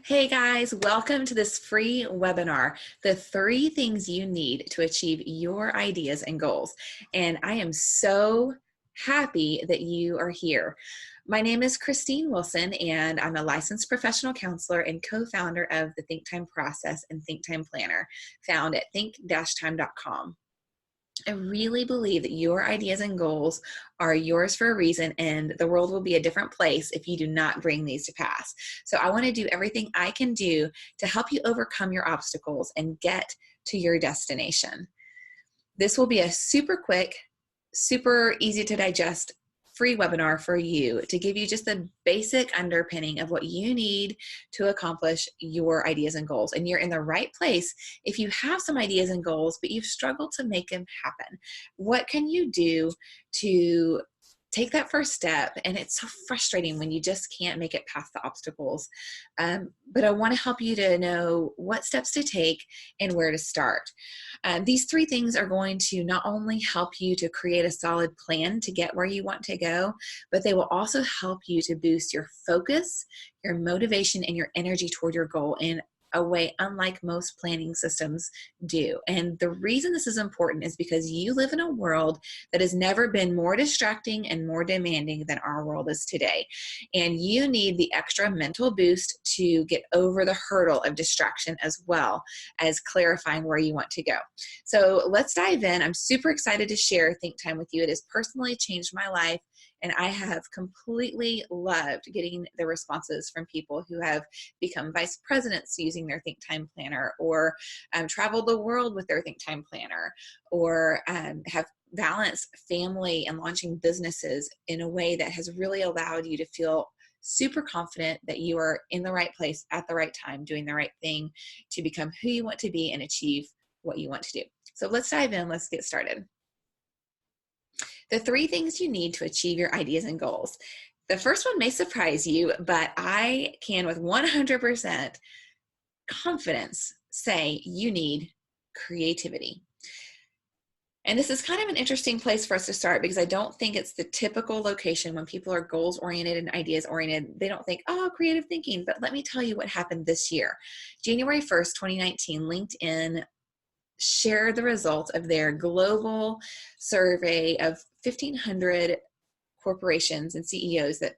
Hey guys, welcome to this free webinar, the 3 things you need to achieve your ideas and goals. And I am so happy that you are here. My name is Christine Wilson, and I'm a licensed professional counselor and co-founder of the Think Time Process and Think Time Planner, found at think-time.com. I really believe that your ideas and goals are yours for a reason, and the world will be a different place if you do not bring these to pass. So I want to do everything I can do to help you overcome your obstacles and get to your destination. This will be a super quick, super easy to digest free webinar for you to give you just the basic underpinning of what you need to accomplish your ideas and goals. And you're in the right place if you have some ideas and goals, but you've struggled to make them happen. What can you do to take that first step? And it's so frustrating when you just can't make it past the obstacles. But I want to help you to know what steps to take and where to start. These 3 things are going to not only help you to create a solid plan to get where you want to go, but they will also help you to boost your focus, your motivation, and your energy toward your goal in a way unlike most planning systems do. And the reason this is important is because you live in a world that has never been more distracting and more demanding than our world is today. And you need the extra mental boost to get over the hurdle of distraction as well as clarifying where you want to go. So let's dive in. I'm super excited to share Think Time with you. It has personally changed my life, and I have completely loved getting the responses from people who have become vice presidents using their Think Time Planner, or traveled the world with their Think Time Planner, or have balanced family and launching businesses in a way that has really allowed you to feel super confident that you are in the right place at the right time, doing the right thing to become who you want to be and achieve what you want to do. So let's dive in. Let's get started. The 3 things you need to achieve your ideas and goals. The first one may surprise you, but I can with 100% confidence say you need creativity. And this is kind of an interesting place for us to start, because I don't think it's the typical location when people are goals oriented and ideas oriented. They don't think, oh, creative thinking. But let me tell you what happened this year. January 1st, 2019, LinkedIn shared the results of their global survey of 1,500 corporations and CEOs that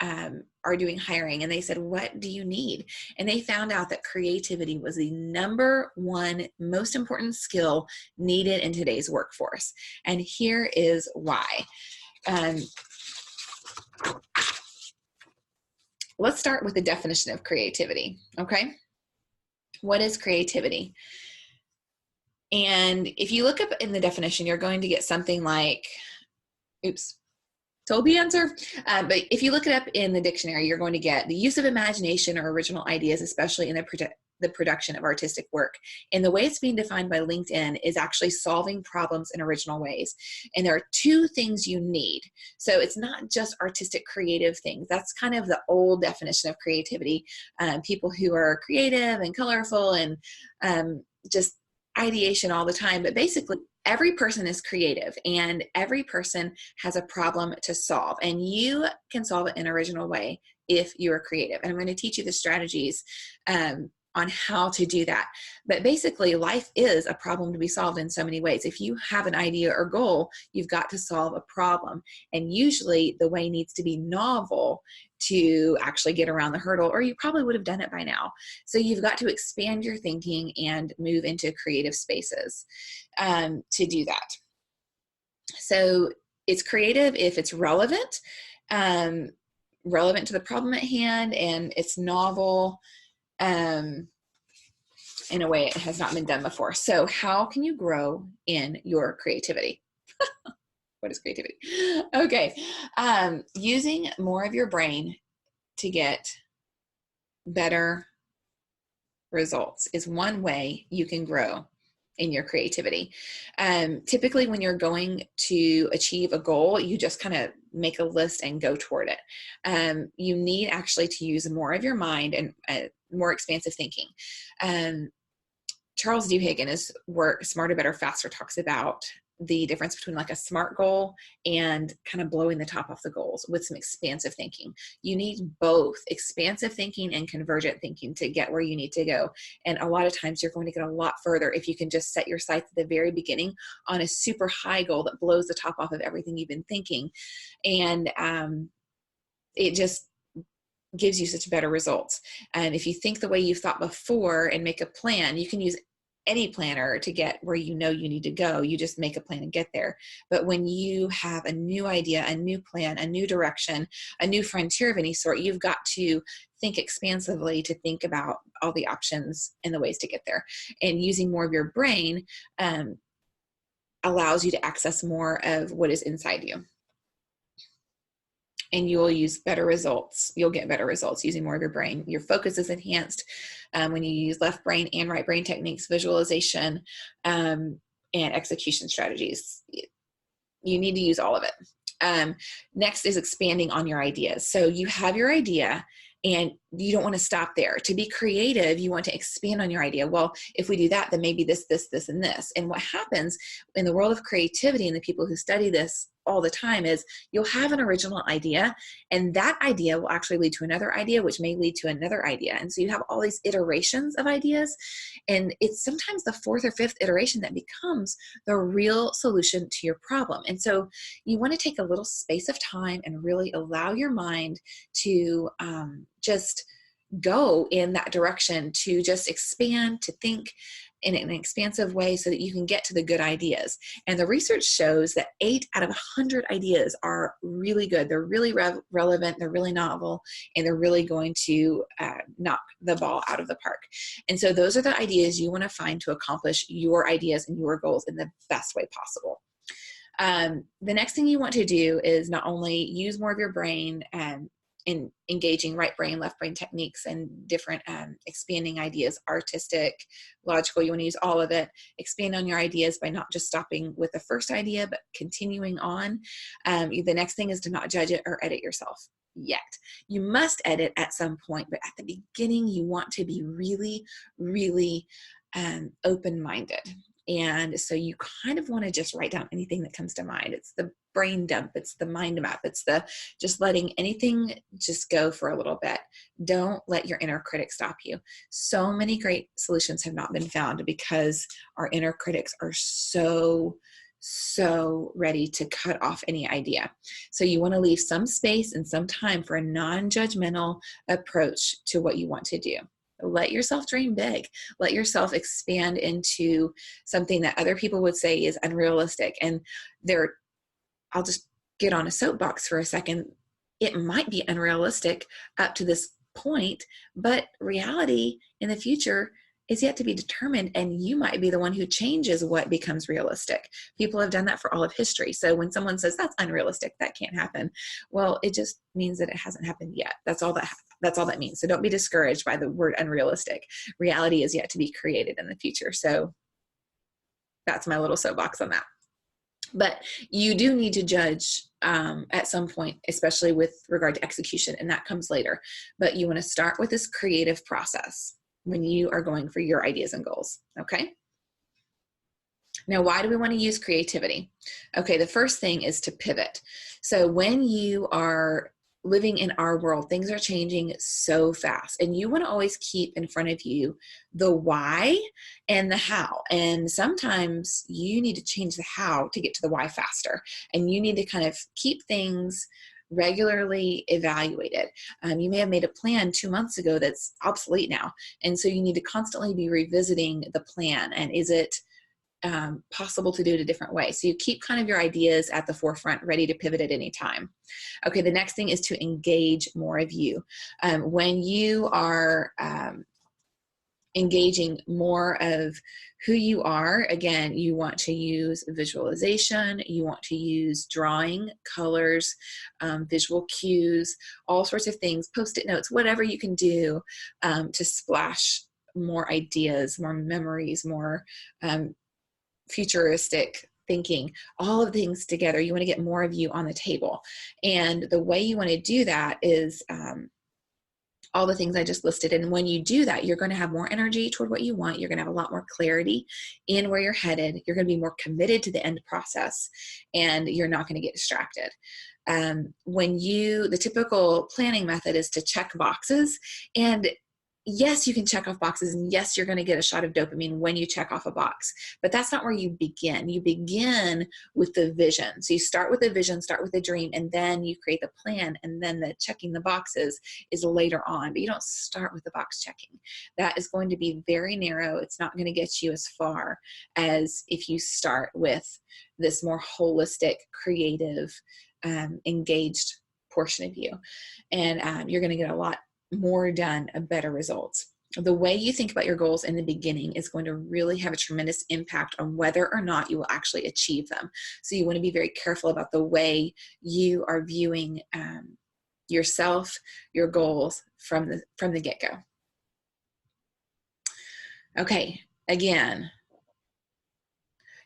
are doing hiring. And they said, what do you need? And they found out that creativity was the #1 most important skill needed in today's workforce. And here is why. Let's start with the definition of creativity, okay? What is creativity? And if you look up in the definition, you're going to get something like, oops, told the answer. But if you look it up in the dictionary, you're going to get the use of imagination or original ideas, especially in the production of artistic work. And the way it's being defined by LinkedIn is actually solving problems in original ways. And there are 2 things you need. So it's not just artistic, creative things. That's kind of the old definition of creativity. People who are creative and colorful and just ideation all the time. But basically, every person is creative, and every person has a problem to solve, and you can solve it in an original way if you're creative. And I'm going to teach you the strategies on how to do that. But basically, life is a problem to be solved in so many ways. If you have an idea or goal, you've got to solve a problem. And usually the way needs to be novel to actually get around the hurdle, or you probably would have done it by now. So you've got to expand your thinking and move into creative spaces to do that. So it's creative if it's relevant, relevant to the problem at hand, and it's novel in a way it has not been done before. So how can you grow in your creativity? What is creativity? Okay. Using more of your brain to get better results is one way you can grow in your creativity. Typically, when you're going to achieve a goal, you just kind of make a list and go toward it. You need actually to use more of your mind and more expansive thinking. Charles Duhigg in his work, Smarter, Better, Faster, talks about the difference between like a SMART goal and kind of blowing the top off the goals with some expansive thinking. You need both expansive thinking and convergent thinking to get where you need to go. And a lot of times you're going to get a lot further if you can just set your sights at the very beginning on a super high goal that blows the top off of everything you've been thinking. And it just gives you such better results. And if you think the way you've thought before and make a plan, you can use any planner to get where you know you need to go. You just make a plan and get there. But when you have a new idea, a new plan, a new direction, a new frontier of any sort, you've got to think expansively to think about all the options and the ways to get there. And using more of your brain allows you to access more of what is inside you. And you'll use better results. You'll get better results using more of your brain. Your focus is enhanced when you use left brain and right brain techniques, visualization, and execution strategies. You need to use all of it. Next is expanding on your ideas. So you have your idea and you don't want to stop there. To be creative, you want to expand on your idea. Well, if we do that, then maybe this, and this. And what happens in the world of creativity and the people who study this all the time is you'll have an original idea, and that idea will actually lead to another idea, which may lead to another idea. And so you have all these iterations of ideas, and it's sometimes the fourth or fifth iteration that becomes the real solution to your problem. And so you want to take a little space of time and really allow your mind to just go in that direction, to just expand, to think in an expansive way so that you can get to the good ideas. And the research shows that 8 out of 100 ideas are really good. They're really relevant, they're really novel, and they're really going to knock the ball out of the park. And so those are the ideas you want to find to accomplish your ideas and your goals in the best way possible. The next thing you want to do is not only use more of your brain in engaging right brain, left brain techniques and different expanding ideas, artistic, logical, you want to use all of it. Expand on your ideas by not just stopping with the first idea, but continuing on. The next thing is to not judge it or edit yourself yet. You must edit at some point, but at the beginning, you want to be really, really open-minded. And so you kind of want to just write down anything that comes to mind. It's the brain dump. It's the mind map. It's the just letting anything just go for a little bit. Don't let your inner critic stop you. So many great solutions have not been found because our inner critics are so ready to cut off any idea. So you want to leave some space and some time for a non-judgmental approach to what you want to do. Let yourself dream big. Let yourself expand into something that other people would say is unrealistic. And I'll just get on a soapbox for a second. It might be unrealistic up to this point, but reality in the future is yet to be determined, and you might be the one who changes what becomes realistic. People have done that for all of history. So when someone says that's unrealistic, that can't happen, well, it just means that it hasn't happened yet. That's all that means. So don't be discouraged by the word unrealistic. Reality is yet to be created in the future. So that's my little soapbox on that. But you do need to judge at some point, especially with regard to execution, and that comes later. But you want to start with this creative process when you are going for your ideas and goals, okay? Now, why do we want to use creativity? Okay, the first thing is to pivot. So when you are living in our world, things are changing so fast, and you want to always keep in front of you the why and the how. And sometimes you need to change the how to get to the why faster, and you need to kind of keep things regularly evaluated. You may have made a plan 2 months ago that's obsolete now, and so you need to constantly be revisiting the plan, and is it possible to do it a different way? So you keep kind of your ideas at the forefront, ready to pivot at any time. Okay, the next thing is to engage more of you. When you are engaging more of who you are, again, you want to use visualization, you want to use drawing, colors, visual cues, all sorts of things, Post-it notes, whatever you can do to splash more ideas, more memories, more futuristic thinking, all of things together. You want to get more of you on the table. And the way you want to do that is all the things I just listed. And when you do that, you're going to have more energy toward what you want. You're going to have a lot more clarity in where you're headed. You're going to be more committed to the end process, and you're not going to get distracted. The typical planning method is to check boxes, and yes, you can check off boxes, and yes, you're going to get a shot of dopamine when you check off a box, but that's not where you begin. You begin with the vision. So you start with a vision, start with a dream, and then you create the plan, and then the checking the boxes is later on, but you don't start with the box checking. That is going to be very narrow. It's not going to get you as far as if you start with this more holistic, creative, engaged portion of you. And you're going to get a lot more done, better results. The way you think about your goals in the beginning is going to really have a tremendous impact on whether or not you will actually achieve them. So you want to be very careful about the way you are viewing yourself, your goals from the get-go. Okay, again,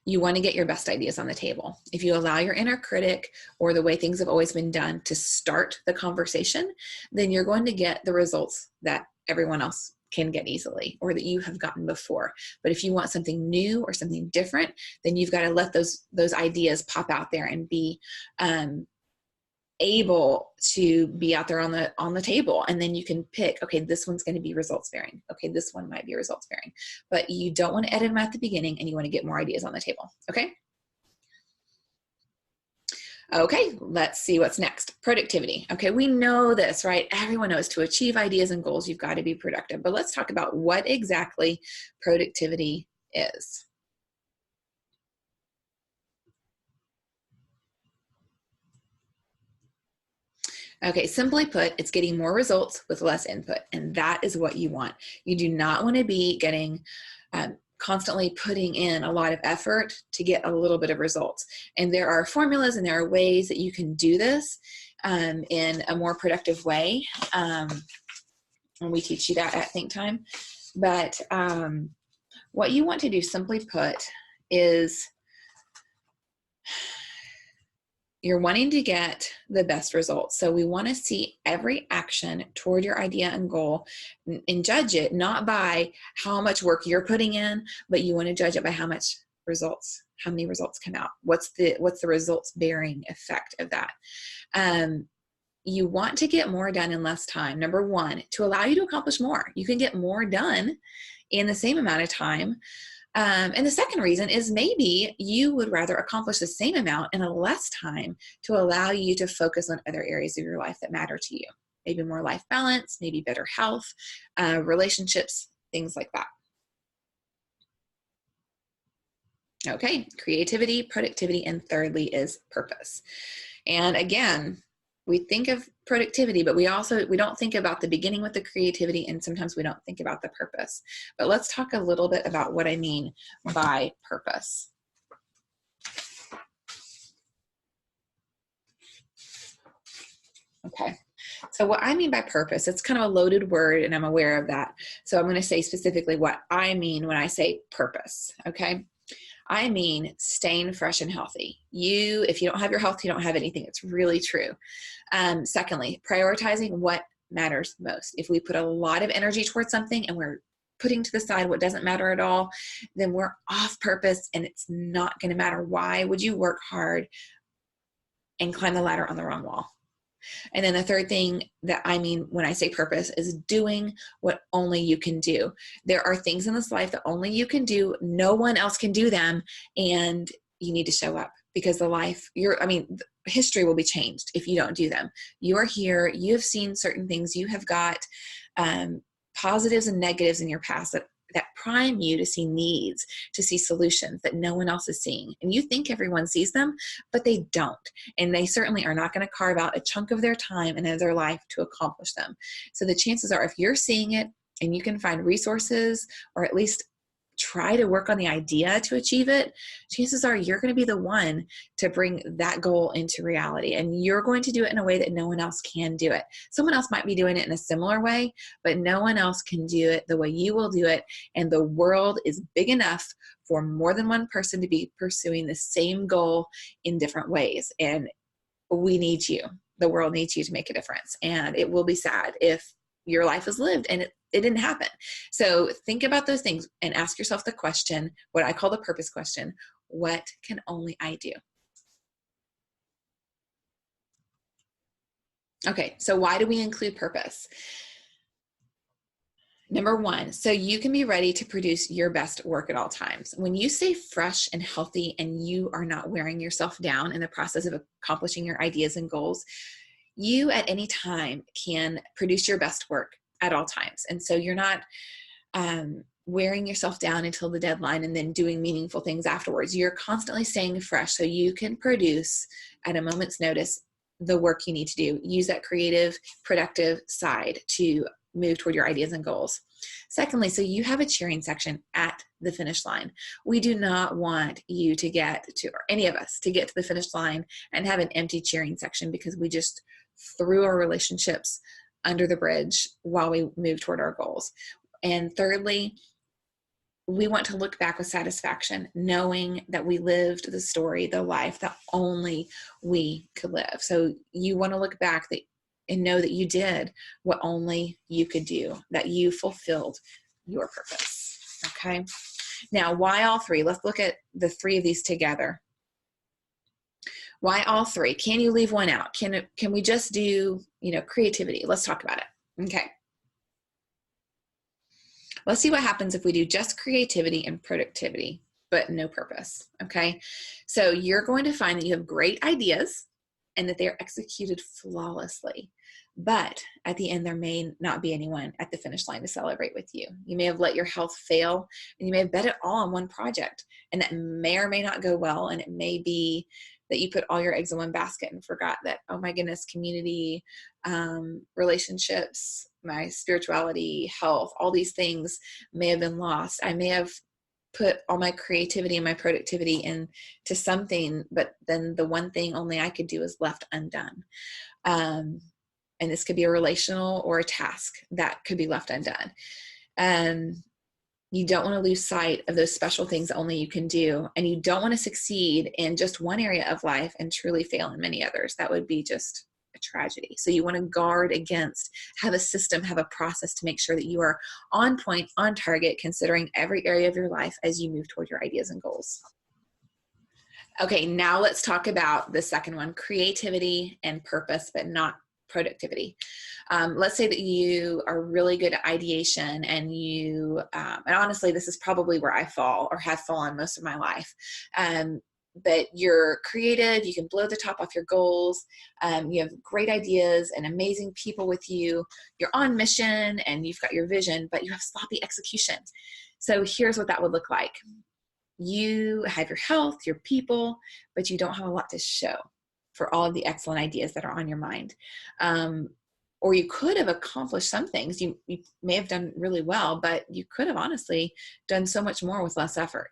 you want to get your best ideas on the table. If you allow your inner critic or the way things have always been done to start the conversation, then you're going to get the results that everyone else can get easily or that you have gotten before. But if you want something new or something different, then you've got to let those ideas pop out there and be able to be out there on the table. And then you can pick, okay, this one's going to be results bearing. Okay, this one might be results bearing. But you don't want to edit them at the beginning, and you want to get more ideas on the table. Okay? Okay, let's see what's next. Productivity. Okay, we know this, right? Everyone knows to achieve ideas and goals, you've got to be productive. But let's talk about what exactly productivity is. Okay, simply put, it's getting more results with less input, and that is what you want. You do not want to be getting constantly putting in a lot of effort to get a little bit of results. And there are formulas and there are ways that you can do this in a more productive way. And we teach you that at Think Time. But what you want to do, simply put, is you're wanting to get the best results. So we want to see every action toward your idea and goal and judge it not by how much work you're putting in, but you want to judge it by how many results come out. What's the results bearing effect of that? You want to get more done in less time. Number one, to allow you to accomplish more. You can get more done in the same amount of time. And the second reason is maybe you would rather accomplish the same amount in a less time to allow you to focus on other areas of your life that matter to you. Maybe more life balance, maybe better health, relationships, things like that. Okay, creativity, productivity, and thirdly is purpose. And again, we think of productivity, but we don't think about the beginning with the creativity, and sometimes we don't think about the purpose. But let's talk a little bit about what I mean by purpose. Okay, so what I mean by purpose, it's kind of a loaded word, and I'm aware of that. So I'm going to say specifically what I mean when I say purpose, okay? I mean staying fresh and healthy. If you don't have your health, you don't have anything. It's really true. Secondly, prioritizing what matters most. If we put a lot of energy towards something and we're putting to the side what doesn't matter at all, then we're off purpose and it's not going to matter. Why would you work hard and climb the ladder on the wrong wall? And then the third thing that I mean when I say purpose is doing what only you can do. There are things in this life that only you can do. No one else can do them. And you need to show up because history will be changed if you don't do them. You are here. You have seen certain things. You have got positives and negatives in your past that prime you to see needs, to see solutions that no one else is seeing. And you think everyone sees them, but they don't. And they certainly are not going to carve out a chunk of their time and of their life to accomplish them. So the chances are, if you're seeing it and you can find resources or at least try to work on the idea to achieve it, chances are you're going to be the one to bring that goal into reality. And you're going to do it in a way that no one else can do it. Someone else might be doing it in a similar way, but no one else can do it the way you will do it. And the world is big enough for more than one person to be pursuing the same goal in different ways. And we need you. The world needs you to make a difference. And it will be sad if your life was lived, and it didn't happen. So think about those things and ask yourself the question, what I call the purpose question: what can only I do? Okay, so why do we include purpose? Number one, so you can be ready to produce your best work at all times. When you stay fresh and healthy and you are not wearing yourself down in the process of accomplishing your ideas and goals, you at any time can produce your best work at all times. And so you're not wearing yourself down until the deadline and then doing meaningful things afterwards. You're constantly staying fresh so you can produce at a moment's notice the work you need to do. Use that creative, productive side to move toward your ideas and goals. Secondly, so you have a cheering section at the finish line. We do not want you to get to, or any of us to get to the finish line and have an empty cheering section because we just threw our relationships under the bridge while we move toward our goals. And thirdly, we want to look back with satisfaction, knowing that we lived the story, the life that only we could live. So you want to look back and know that you did what only you could do, that you fulfilled your purpose. Okay. Now, why all three? Let's look at the three of these together. Why all three? Can you leave one out? Can we just do, creativity? Let's talk about it. Okay. Let's see what happens if we do just creativity and productivity, but no purpose. Okay. So you're going to find that you have great ideas and that they're executed flawlessly. But at the end, there may not be anyone at the finish line to celebrate with you. You may have let your health fail, and you may have bet it all on one project, and that may or may not go well. And it may be that you put all your eggs in one basket and forgot that, oh my goodness, community, relationships, my spirituality, health, all these things may have been lost. I may have put all my creativity and my productivity into something, but then the one thing only I could do is left undone. And this could be a relational or a task that could be left undone. You don't want to lose sight of those special things that only you can do. And you don't want to succeed in just one area of life and truly fail in many others. That would be just a tragedy. So you want to guard against, have a system, have a process to make sure that you are on point, on target, considering every area of your life as you move toward your ideas and goals. Okay, now let's talk about the second one, creativity and purpose, but not productivity. Let's say that you are really good at ideation and and honestly, this is probably where I fall or have fallen most of my life. But you're creative, you can blow the top off your goals, you have great ideas and amazing people with you, you're on mission and you've got your vision, but you have sloppy execution. So here's what that would look like. You have your health, your people, but you don't have a lot to show for all of the excellent ideas that are on your mind. Or you could have accomplished some things. You may have done really well, but you could have honestly done so much more with less effort,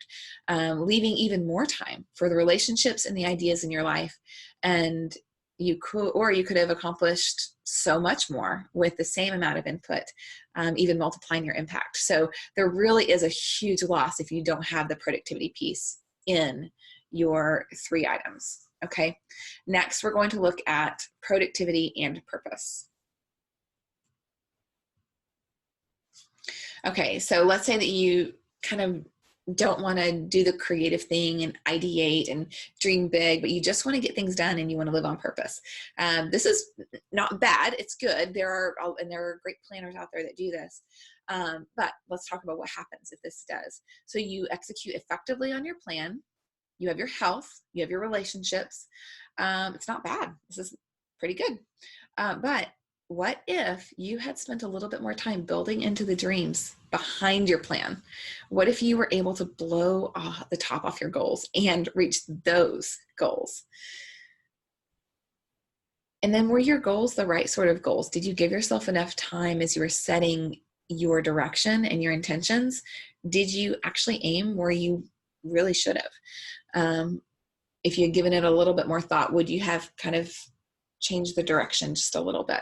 leaving even more time for the relationships and the ideas in your life. And you could have accomplished so much more with the same amount of input, even multiplying your impact. So there really is a huge loss if you don't have the productivity piece in your three items. Okay. Next, we're going to look at productivity and purpose. Okay, so let's say that you kind of don't want to do the creative thing and ideate and dream big, but you just want to get things done and you want to live on purpose. This is not bad. It's good. There are great planners out there that do this. But let's talk about what happens if this does. So you execute effectively on your plan. You have your health. You have your relationships. It's not bad. This is pretty good. But what if you had spent a little bit more time building into the dreams behind your plan? What if you were able to blow the top off your goals and reach those goals? And then were your goals the right sort of goals? Did you give yourself enough time as you were setting your direction and your intentions? Did you actually aim where you really should have? If you had given it a little bit more thought, would you have kind of changed the direction just a little bit?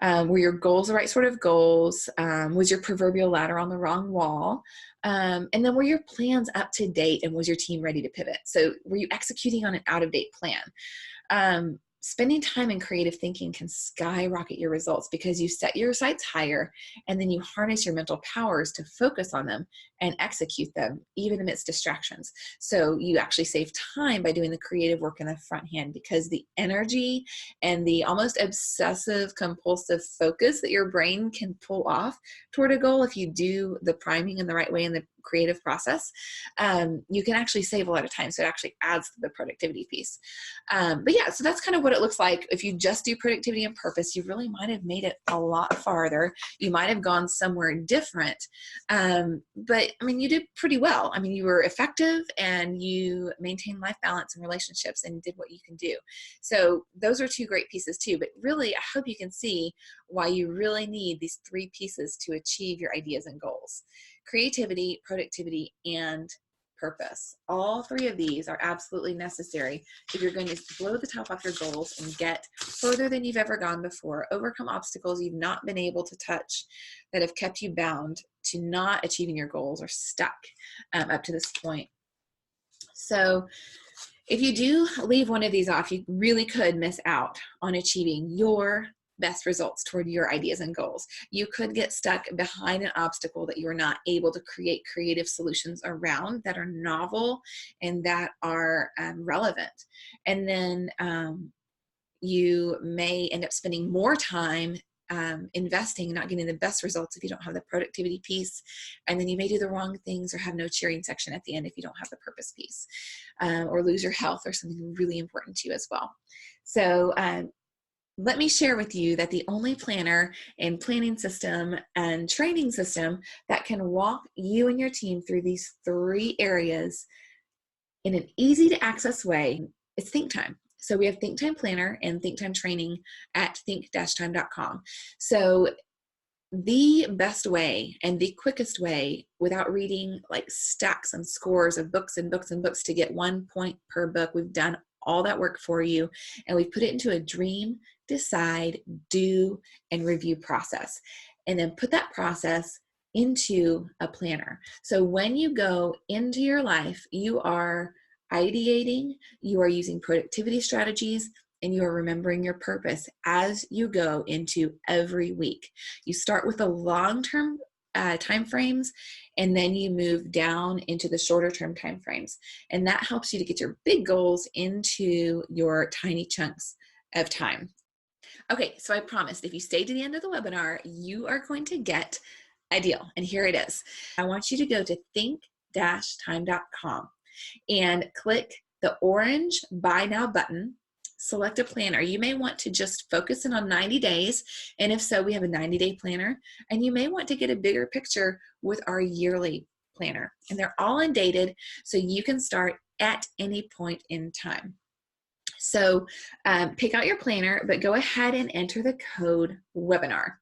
Were your goals the right sort of goals? Was your proverbial ladder on the wrong wall? And then were your plans up to date, and was your team ready to pivot? So were you executing on an out-of-date plan? spending time in creative thinking can skyrocket your results because you set your sights higher and then you harness your mental powers to focus on them and execute them, even amidst distractions. So you actually save time by doing the creative work in the front hand because the energy and the almost obsessive compulsive focus that your brain can pull off toward a goal, if you do the priming in the right way in the creative process, you can actually save a lot of time. So it actually adds to the productivity piece. But yeah, so that's kind of what it looks like. If you just do productivity and purpose, you really might have made it a lot farther. You might have gone somewhere different. But I mean, you did pretty well. I mean, you were effective and you maintained life balance and relationships and did what you can do. So those are two great pieces too. But really, I hope you can see why you really need these three pieces to achieve your ideas and goals: creativity, productivity, and purpose. All three of these are absolutely necessary if you're going to blow the top off your goals and get further than you've ever gone before, overcome obstacles you've not been able to touch that have kept you bound to not achieving your goals or stuck up to this point. So if you do leave one of these off, you really could miss out on achieving your best results toward your ideas and goals. You could get stuck behind an obstacle that you're not able to create creative solutions around that are novel and that are relevant. And then you may end up spending more time investing, not getting the best results if you don't have the productivity piece. And then you may do the wrong things or have no cheering section at the end if you don't have the purpose piece, or lose your health or something really important to you as well. So let me share with you that the only planner and planning system and training system that can walk you and your team through these three areas in an easy to access way is Think Time. So we have Think Time Planner and Think Time Training at think-time.com. So the best way and the quickest way, without reading like stacks and scores of books and books and books to get 1 point per book, we've done all that work for you and we've put it into a dream, decide, do, and review process, and then put that process into a planner. So when you go into your life, you are ideating, you are using productivity strategies, and you are remembering your purpose as you go into every week. You start with the long-term time frames, and then you move down into the shorter term time frames. And that helps you to get your big goals into your tiny chunks of time. Okay, so I promised if you stay to the end of the webinar, you are going to get a deal. And here it is. I want you to go to think-time.com and click the orange Buy Now button. Select a planner. You may want to just focus in on 90 days. And if so, we have a 90-day planner. And you may want to get a bigger picture with our yearly planner. And they're all undated, so you can start at any point in time. So pick out your planner, but go ahead and enter the code webinar.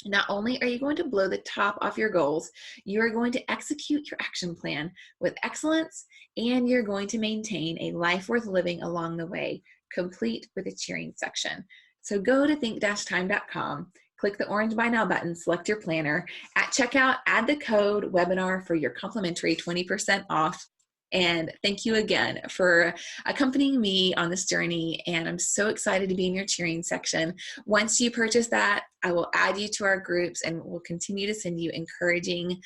Not only are you going to blow the top off your goals, you are going to execute your action plan with excellence, and you're going to maintain a life worth living along the way, complete with a cheering section. So go to think-time.com, click the orange Buy Now button, select your planner. At checkout, add the code webinar for your complimentary 20% off. And thank you again for accompanying me on this journey. And I'm so excited to be in your cheering section. Once you purchase that, I will add you to our groups and we'll continue to send you encouraging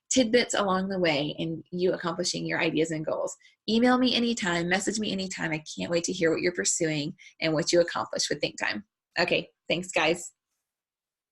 tidbits along the way in you accomplishing your ideas and goals. Email me anytime, message me anytime. I can't wait to hear what you're pursuing and what you accomplish with Think Time. Okay, thanks guys.